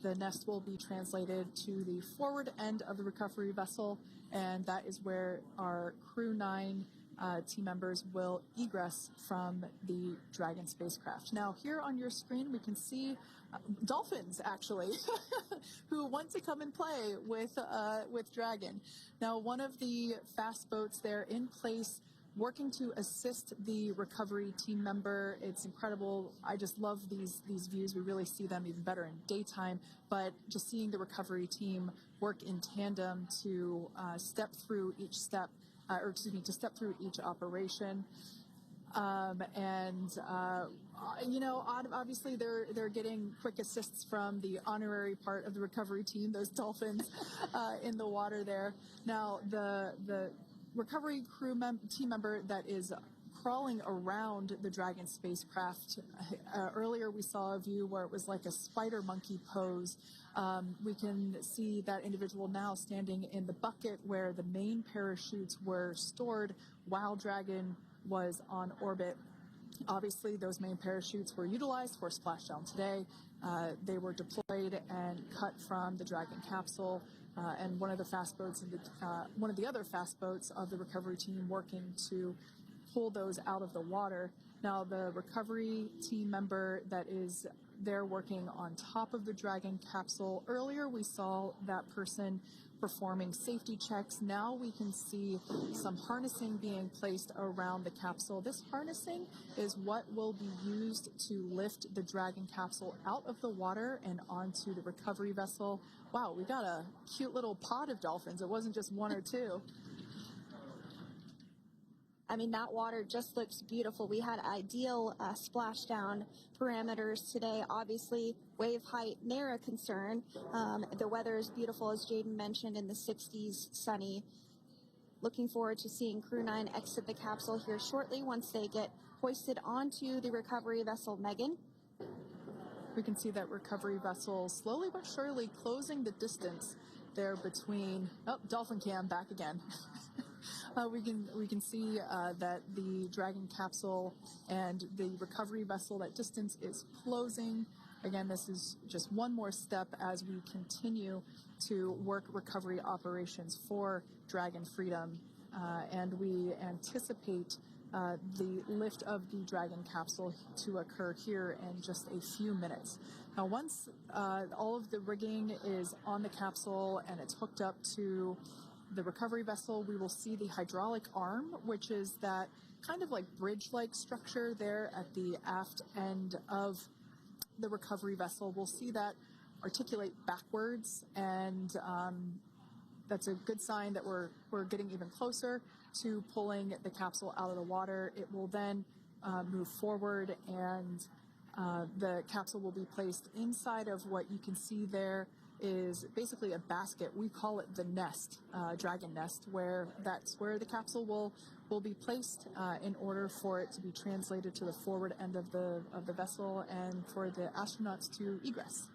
the nest will be translated to the forward end of the recovery vessel, and that is where our Crew 9 team members will egress from the Dragon spacecraft. Now, here on your screen, we can see dolphins, actually, who want to come and play with Dragon. Now, one of the fast boats there in place, working to assist the recovery team member. It's incredible. I just love these views. We really see them even better in daytime, but just seeing the recovery team work in tandem to step through each step, to step through each operation. Obviously they're getting quick assists from the honorary part of the recovery team, those dolphins in the water there. Now, the recovery team member that is crawling around the Dragon spacecraft. Earlier we saw a view where it was like a spider monkey pose. We can see that individual now standing in the bucket where the main parachutes were stored while Dragon was on orbit. Obviously, those main parachutes were utilized for splashdown today. They were deployed and cut from the Dragon capsule, and one of the other fast boats of the recovery team working to pull those out of the water. Now, the recovery team member that is there working on top of the Dragon capsule, earlier we saw that person performing safety checks. Now we can see some harnessing being placed around the capsule. This harnessing is what will be used to lift the Dragon capsule out of the water and onto the recovery vessel. Wow, we got a cute little pod of dolphins. It wasn't just one or two. I mean, that water just looks beautiful. We had ideal splashdown parameters today. Obviously, wave height, ne'er a concern. The weather is beautiful, as Jaden mentioned, in the 60s, sunny. Looking forward to seeing Crew 9 exit the capsule here shortly once they get hoisted onto the recovery vessel Megan. We can see that recovery vessel slowly but surely closing the distance there between... Oh, dolphin cam back again. We can see that the Dragon capsule and the recovery vessel, that distance is closing. Again, this is just one more step as we continue to work recovery operations for Dragon Freedom, and we anticipate the lift of the Dragon capsule to occur here in just a few minutes. Now, once all of the rigging is on the capsule and it's hooked up to the recovery vessel, we will see the hydraulic arm, which is that kind of like bridge-like structure there at the aft end of the recovery vessel. We'll see that articulate backwards, and that's a good sign that we're getting even closer to pulling the capsule out of the water. It will then move forward, and the capsule will be placed inside of what you can see there is basically a basket. We call it the nest, Dragon nest, where that's where the capsule will be placed in order for it to be translated to the forward end of the vessel and for the astronauts to egress.